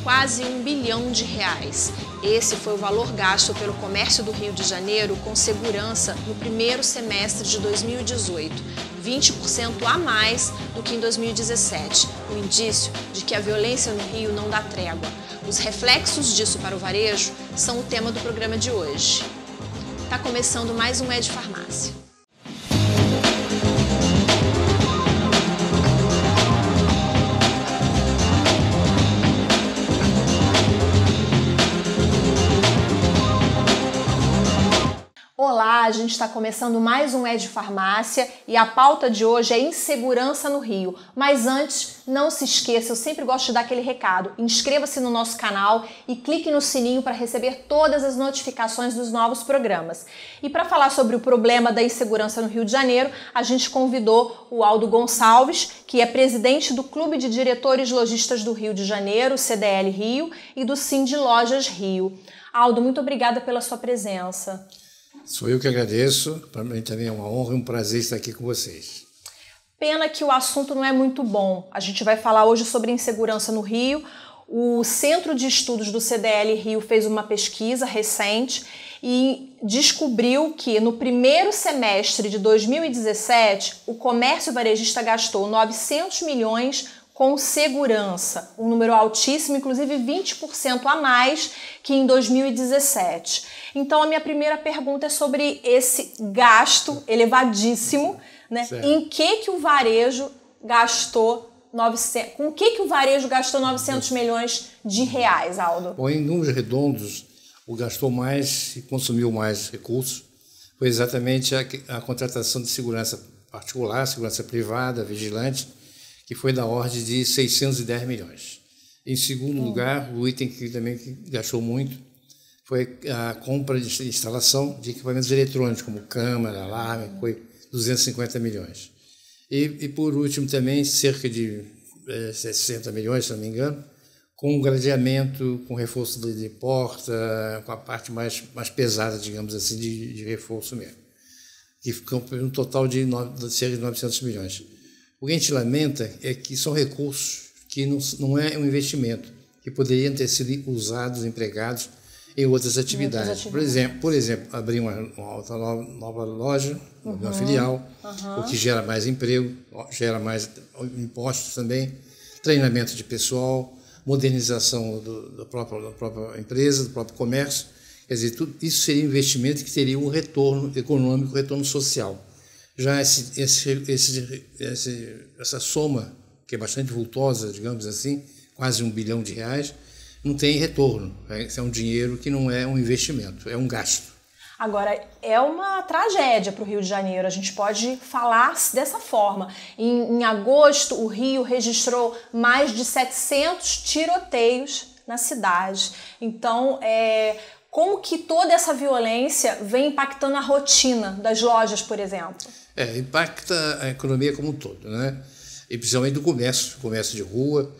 quase R$ 1 bilhão. Esse foi o valor gasto pelo comércio do Rio de Janeiro com segurança no primeiro semestre de 2018, 20% a mais do que em 2017, um indício de que a violência no Rio não dá trégua. Os reflexos disso para o varejo são o tema do programa de hoje. Está começando mais um É de Farmácia. Olá, a gente está começando mais um É de Farmácia e a pauta de hoje é insegurança no Rio. Mas antes, não se esqueça, eu sempre gosto de dar aquele recado, inscreva-se no nosso canal e clique no sininho para receber todas as notificações dos novos programas. E para falar sobre o problema da insegurança no Rio de Janeiro, a gente convidou o Aldo Gonçalves, que é presidente do Clube de Diretores Lojistas do Rio de Janeiro, CDL Rio, e do Sind Lojas Rio. Aldo, muito obrigada pela sua presença. Sou eu que agradeço, para mim também é uma honra e um prazer estar aqui com vocês. Pena que o assunto não é muito bom. A gente vai falar hoje sobre insegurança no Rio. O Centro de Estudos do CDL Rio fez uma pesquisa recente e descobriu que no primeiro semestre de 2017, o comércio varejista gastou 900 milhões com segurança, um número altíssimo, inclusive 20% a mais que em 2017. Então, a minha primeira pergunta é sobre esse gasto elevadíssimo, né? Em que o varejo gastou 900, com que o varejo gastou 900 milhões de reais, Aldo? Bom, em números redondos, o gastou mais e consumiu mais recursos foi exatamente a contratação de segurança particular, segurança privada, vigilante, que foi da ordem de 610 milhões. Em segundo lugar, o item que também gastou muito foi a compra de instalação de equipamentos eletrônicos, como câmera, alarme, foi 250 milhões. E por último também, cerca de 60 milhões, se não me engano, com gradeamento, com reforço de porta, com a parte mais pesada, digamos assim, de reforço mesmo. Que ficou um total de cerca de 900 milhões. O que a gente lamenta é que são recursos que não é um investimento, que poderiam ter sido usados, empregados em outras atividades. Por exemplo, abrir uma nova loja, uma filial, o que gera mais emprego, gera mais impostos também, treinamento de pessoal, modernização da própria empresa, do próprio comércio. Quer dizer, tudo isso seria um investimento que teria um retorno econômico, um retorno social. Já essa soma, que é bastante vultosa, digamos assim, quase R$ 1 bilhão, não tem retorno. É um dinheiro que não é um investimento, é um gasto. Agora, é uma tragédia para o Rio de Janeiro, a gente pode falar dessa forma. Em agosto, o Rio registrou mais de 700 tiroteios na cidade. Então, como que toda essa violência vem impactando a rotina das lojas, por exemplo? Impacta a economia como um todo, né? E principalmente do comércio de rua,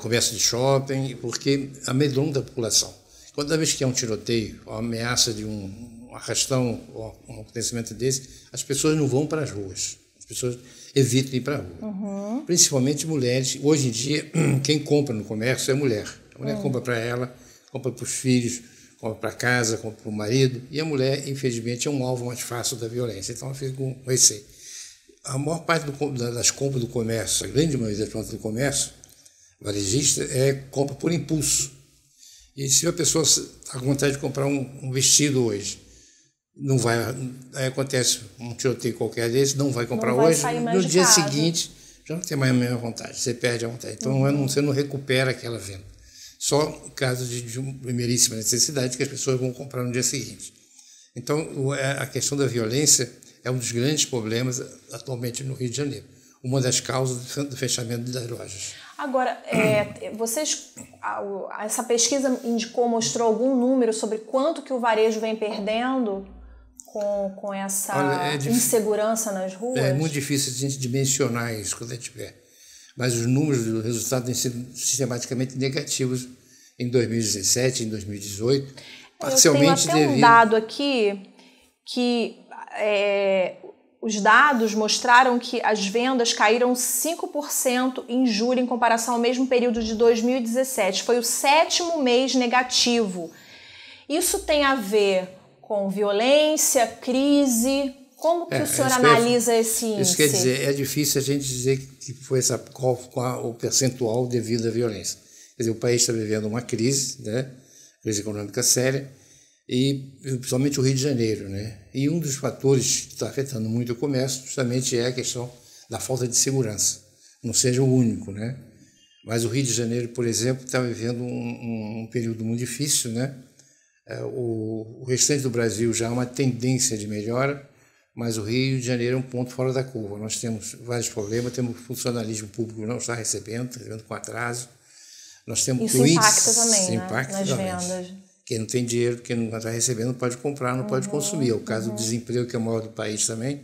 comércio de shopping, porque amedronta a população. Toda vez que há um tiroteio, uma ameaça de um arrastão, um acontecimento desse, as pessoas não vão para as ruas, as pessoas evitam ir para a rua. Principalmente mulheres. Hoje em dia, quem compra no comércio é a mulher. A mulher compra para ela, compra para os filhos, compra para casa, compra para o marido, e a mulher, infelizmente, é um alvo mais fácil da violência, então ela fica com receio. A maior parte das compras do comércio, a grande maioria das compras do comércio varejista compra por impulso. E se a pessoa está com vontade de comprar um vestido hoje, não vai, aí acontece um tiroteio qualquer desse, não vai comprar hoje, no dia seguinte já não tem mais a mesma vontade, você perde a vontade. Então você não recupera aquela venda. Só no caso de uma primeiríssima necessidade que as pessoas vão comprar no dia seguinte. Então, a questão da violência é um dos grandes problemas atualmente no Rio de Janeiro. Uma das causas do fechamento das lojas. Agora, essa pesquisa mostrou algum número sobre quanto que o varejo vem perdendo com essa insegurança nas ruas? É muito difícil a gente dimensionar isso quando a gente vê. Mas os números do resultado têm sido sistematicamente negativos em 2017, em 2018, parcialmente devido... Eu tenho até um dado aqui que os dados mostraram que as vendas caíram 5% em julho em comparação ao mesmo período de 2017. Foi o 7º mês negativo. Isso tem a ver com violência, crise? Como que o senhor analisa esse índice? Isso quer dizer, é difícil a gente dizer que foi qual o percentual devido à violência. Quer dizer, o país está vivendo uma crise, né? Crise econômica séria, e principalmente o Rio de Janeiro, né? E um dos fatores que está afetando muito o comércio justamente é a questão da falta de segurança. Não seja o único, né? Mas o Rio de Janeiro, por exemplo, está vivendo um período muito difícil, né? O restante do Brasil já há uma tendência de melhora, mas o Rio de Janeiro é um ponto fora da curva. Nós temos vários problemas, temos funcionalismo público que não está recebendo com atraso. Nós temos isso impacta também, né? Nas vendas. Quem não tem dinheiro, quem não está recebendo, não pode comprar, não pode consumir. É o caso do desemprego, que é o maior do país também.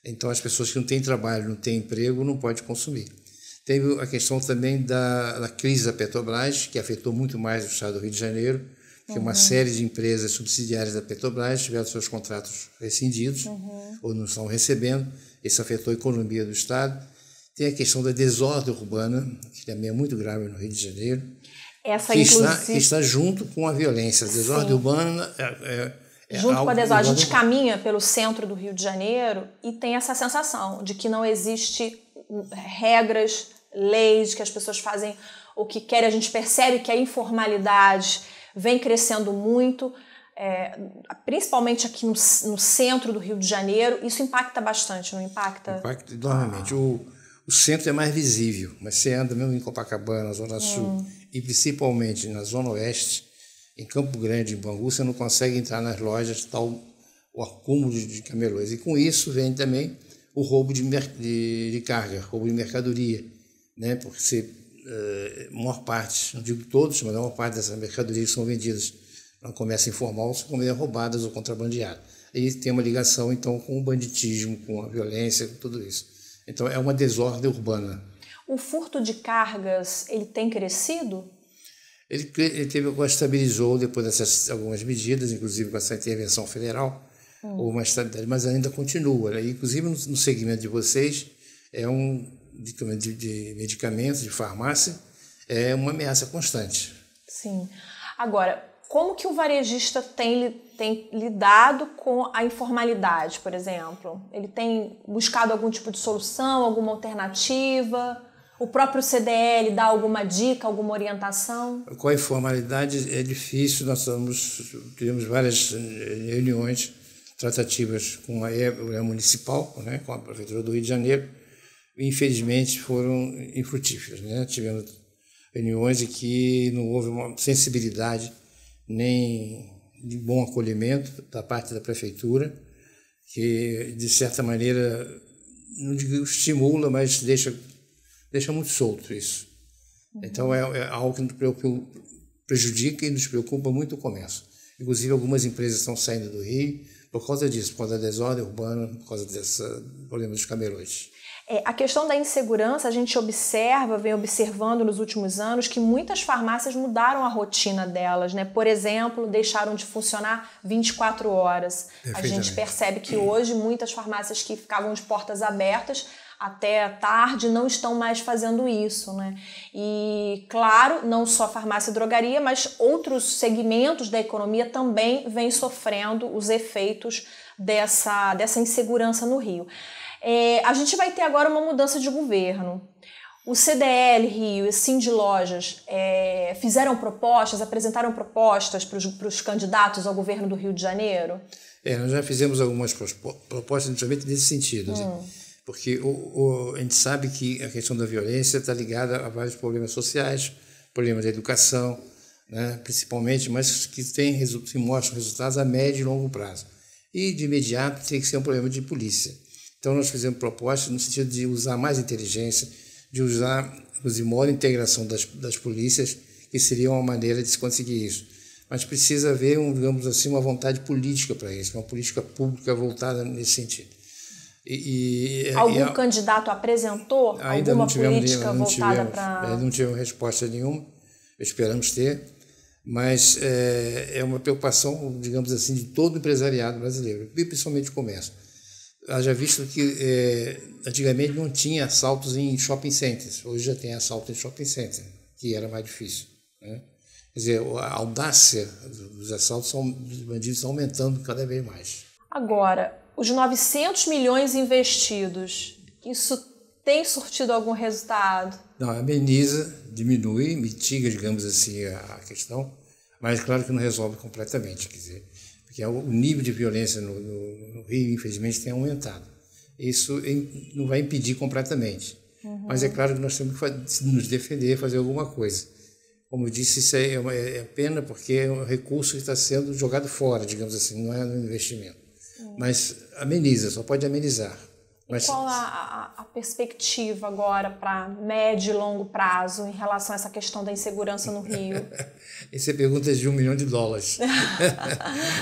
Então, as pessoas que não têm trabalho, não têm emprego, não podem consumir. Teve a questão também da crise da Petrobras, que afetou muito mais o estado do Rio de Janeiro, que uma série de empresas subsidiárias da Petrobras tiveram seus contratos rescindidos ou não estão recebendo. Isso afetou a economia do estado. Tem a questão da desordem urbana, que também é muito grave no Rio de Janeiro, que está junto com a violência. A desordem urbana junto com a desordem. A gente caminha pelo centro do Rio de Janeiro e tem essa sensação de que não existe regras, leis, que as pessoas fazem o que querem. A gente percebe que a informalidade vem crescendo muito, principalmente aqui no centro do Rio de Janeiro. Isso impacta bastante, não impacta? Impacta enormemente. O centro é mais visível, mas você anda mesmo em Copacabana, na Zona Sul, e principalmente na Zona Oeste, em Campo Grande, em Bangu, você não consegue entrar nas lojas, está o acúmulo de camelôs. E com isso vem também o roubo de carga, roubo de mercadoria, né? Porque maior parte, não digo todos, mas a maior parte dessas mercadorias que são vendidas no comércio informal são roubadas ou contrabandeadas. E tem uma ligação, então, com o banditismo, com a violência, com tudo isso. Então, é uma desordem urbana. O furto de cargas, ele tem crescido? Ele estabilizou depois dessas algumas medidas, inclusive com essa intervenção federal, ou uma estabilidade, mas ainda continua. Né? Inclusive, no segmento de vocês, de medicamentos, de farmácia, é uma ameaça constante. Sim. Agora, como que o varejista tem lidado com a informalidade, por exemplo? Ele tem buscado algum tipo de solução, alguma alternativa? O próprio CDL dá alguma dica, alguma orientação? Com a informalidade é difícil. Nós tivemos várias reuniões, tratativas com a municipal, né, com a Prefeitura do Rio de Janeiro. Infelizmente foram infrutíferas, né? Tivemos reuniões em que não houve uma sensibilidade nem de bom acolhimento da parte da prefeitura, que de certa maneira, não digo estimula, mas deixa muito solto isso. Então é algo que nos prejudica e nos preocupa muito o comércio. Inclusive algumas empresas estão saindo do Rio por causa disso, por causa da desordem urbana, por causa desse problema dos camelôs. A questão da insegurança, a gente vem observando nos últimos anos que muitas farmácias mudaram a rotina delas, né? Por exemplo, deixaram de funcionar 24 horas. A gente percebe que hoje muitas farmácias que ficavam de portas abertas até tarde não estão mais fazendo isso, né? E, claro, não só farmácia e drogaria, mas outros segmentos da economia também vêm sofrendo os efeitos dessa insegurança no Rio. A gente vai ter agora uma mudança de governo. O CDL Rio e o Sindilojas apresentaram propostas para os candidatos ao governo do Rio de Janeiro? Nós já fizemos algumas propostas, principalmente nesse sentido. Porque a gente sabe que a questão da violência está ligada a vários problemas sociais, problemas da educação, né, principalmente, mas que mostram resultados a médio e longo prazo. E, de imediato, tem que ser um problema de polícia. Então, nós fizemos propostas no sentido de usar mais inteligência, de usar, inclusive, maior integração das polícias, que seria uma maneira de se conseguir isso. Mas precisa haver, digamos assim, uma vontade política para isso, uma política pública voltada nesse sentido. Algum candidato apresentou alguma política voltada para... Não tivemos resposta nenhuma, esperamos ter, mas é uma preocupação, digamos assim, de todo o empresariado brasileiro, e principalmente o comércio. Haja visto que antigamente não tinha assaltos em shopping centers, hoje já tem assalto em shopping center, que era mais difícil, né? Quer dizer, a audácia dos assaltos dos bandidos está aumentando cada vez mais. Agora, os 900 milhões investidos, isso tem surtido algum resultado? Não, ameniza, diminui, mitiga, digamos assim, a questão, mas claro que não resolve completamente, quer dizer, porque o nível de violência no Rio, infelizmente, tem aumentado. Isso não vai impedir completamente, mas é claro que nós temos que nos defender, fazer alguma coisa. Como eu disse, isso é pena porque é um recurso que está sendo jogado fora, digamos assim, não é no investimento. Mas ameniza, só pode amenizar. Mas qual a perspectiva agora para médio e longo prazo em relação a essa questão da insegurança no Rio? Essa é pergunta de $1 milhão.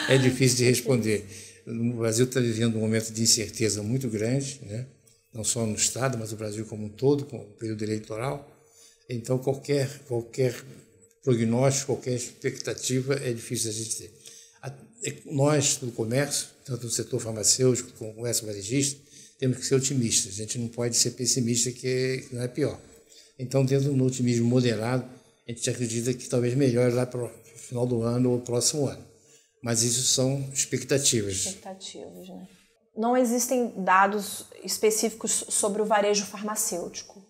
É difícil de responder. O Brasil está vivendo um momento de incerteza muito grande, né? Não só no Estado, mas o Brasil como um todo, com o período eleitoral. Então, qualquer prognóstico, qualquer expectativa é difícil a gente ter. Nós, do comércio, tanto no setor farmacêutico como no comércio varejista, temos que ser otimistas. A gente não pode ser pessimista, que não é pior. Então, dentro do otimismo moderado, a gente acredita que talvez melhore lá para o final do ano ou próximo ano. Mas isso são expectativas. Expectativas, né? Não existem dados específicos sobre o varejo farmacêutico.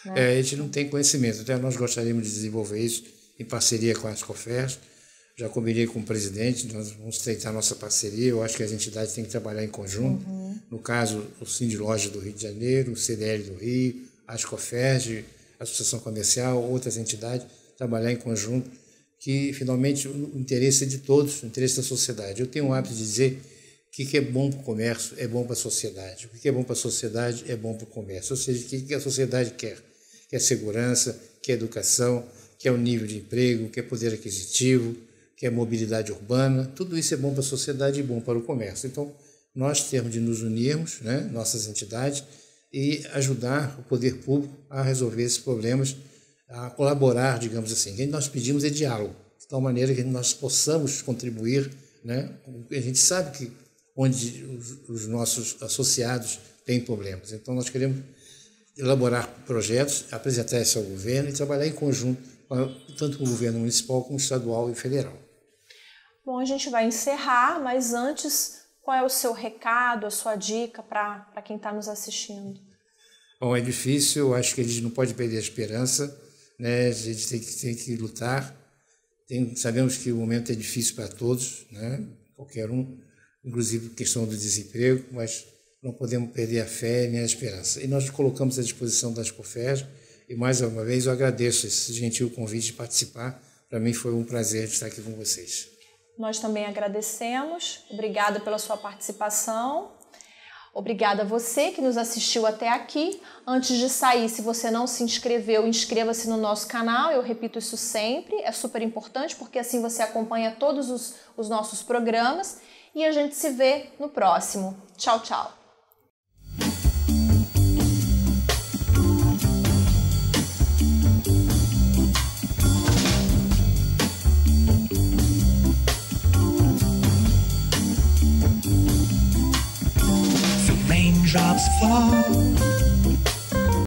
A gente não tem conhecimento, até nós gostaríamos de desenvolver isso em parceria com as Cofers. Já combinei com o presidente, nós vamos tentar nossa parceria, eu acho que as entidades têm que trabalhar em conjunto. No caso, o Sindiloja do Rio de Janeiro, o CDL do Rio, as Cofers, a Associação Comercial, outras entidades, trabalhar em conjunto, que finalmente o interesse é de todos, o interesse da sociedade. Eu tenho o hábito de dizer que o que é bom para o comércio é bom para a sociedade, o que é bom para a sociedade é bom para o comércio, ou seja, o que a sociedade quer? Quer segurança, quer educação, quer o nível de emprego, quer poder aquisitivo, quer mobilidade urbana, tudo isso é bom para a sociedade e bom para o comércio. Então, nós temos de nos unirmos, né, nossas entidades, e ajudar o poder público a resolver esses problemas, a colaborar, digamos assim. O que nós pedimos é diálogo, de tal maneira que nós possamos contribuir, né? A gente sabe que onde os nossos associados têm problemas. Então, nós queremos elaborar projetos, apresentar isso ao governo e trabalhar em conjunto, tanto com o governo municipal como estadual e federal. Bom, a gente vai encerrar, mas antes, qual é o seu recado, a sua dica para quem está nos assistindo? Bom, é difícil, eu acho que a gente não pode perder a esperança, né? A gente tem que lutar. Sabemos que o momento é difícil para todos, né? Qualquer um, inclusive questão do desemprego, mas não podemos perder a fé nem a esperança. E nós colocamos à disposição das Cofers, e mais uma vez eu agradeço esse gentil convite de participar. Para mim foi um prazer estar aqui com vocês. Nós também agradecemos. Obrigada pela sua participação. Obrigada a você que nos assistiu até aqui. Antes de sair, se você não se inscreveu, inscreva-se no nosso canal. Eu repito isso sempre, é super importante, porque assim você acompanha todos os nossos programas. E a gente se vê no próximo. Tchau, tchau. Raindrops fall